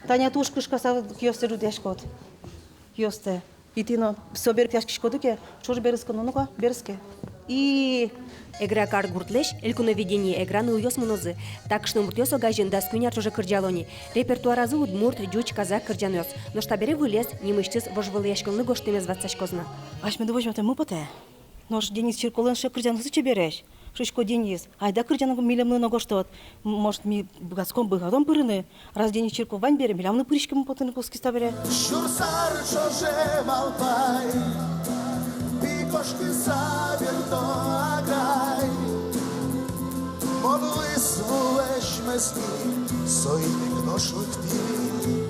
Таня тушкышка са киосте рудешкот. Киосте. И ти но собер пяшкишкоду ке, чож береско нонука, береске. И Эгра кар гуртлеш, элькуноведение эграны уйос мунозы. Так что муртёс огажен да скуняр чоже кырджалони. Репертуаразы удмурт, дюч, казак кырджанёс. Но штабере вылез, немыштыз вожвалы яшкылны гоштемез ватсашкозна. аш мен довозьмете мы поте. Нож Денис Чирколен ше кырджаны сыче береш. Шишко Денис, айда кырджаны милемны ногоштот. Может ми бгацком быгадом пырыны. Раз Денис Чиркол вань бере, милемны пырышкы мы потыны коски стабере. Шурсар чоже малпай, пикошки сабир до агай. Могли свуеш мески, сойник ношут пили.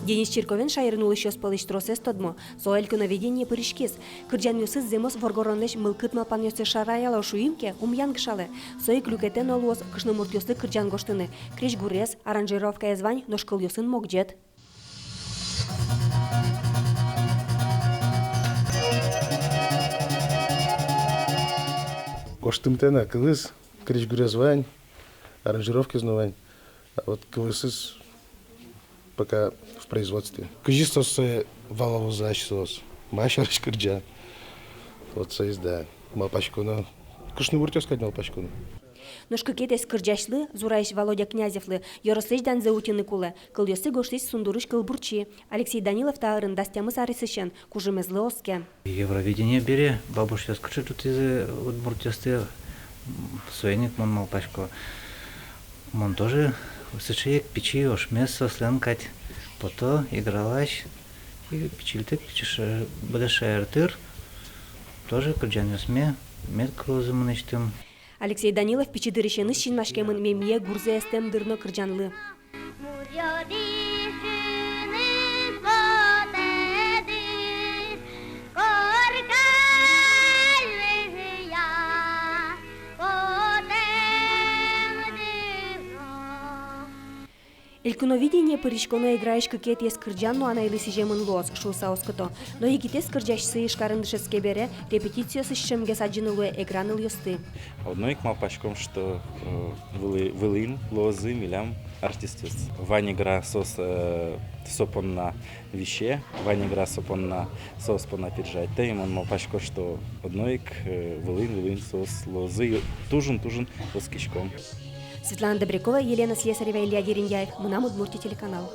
Денис Чирковен шайрынулы щас палыш тросес тодмо. Со элькуноведение пырышкес. Кырджан ёсыз земос воргоронлеш мылкыт малпан ёсе шараяла шуимке, умян гшалы. Сой клюкетен олуос кышны муртёсы кырджан гоштыны. Креш гурес, аранжировка эзвань, ношкыл ёсын могджет. Коштымтена кылыс, крич гурязвань, аранжировки знавань. А вот кылысыз пока в производстве. Кыжистос валову защитос, машарыш кырджа. Вот соиз да, малпачкуно. Кышны вуртёс кать малпачкуно. Ношкы кетес кырджашлы, Зураиш Володя Князевлы, Йоросыждан заутины кулы, кыл ёсы гоштись сундурыш кыл бурчи. Алексей Данилов таырын дастямыз арысышен, кужымызлы оске. Евровидение бере, бабуш ёс кычы тут из удмуртёсты суэник мон малпачко. Мон тоже сычыек печи ошмес сослянкать, пото игралась и печильтык бдшртыр, тоже кырджан ёсме, мед крузымыныштым. Алексей Данилов пичидырышены шинмашкемын мемье гурзе эстем дырно кырджанлы. Элькуновидение пырышконо играешь кыкет ес кырджан, но она или сижемын лоз, шулса оското. Но егитес кырджаш сыйыш карындышеске бере, репетициясы шемге саджинылуе экраныл ёсты. Одной малпачком, что вылын, лозы, милям, артистес. Ваня игра сос сопон на вище, Ваня игра сопон на сос пона пиджать. Та им он малпачко, что одной вылын, сос, лозы, тужин, с кишком. Светлана Добрякова, Елена Слесарева, Илья Дереньяев. Мы нам Удмуртия телеканал.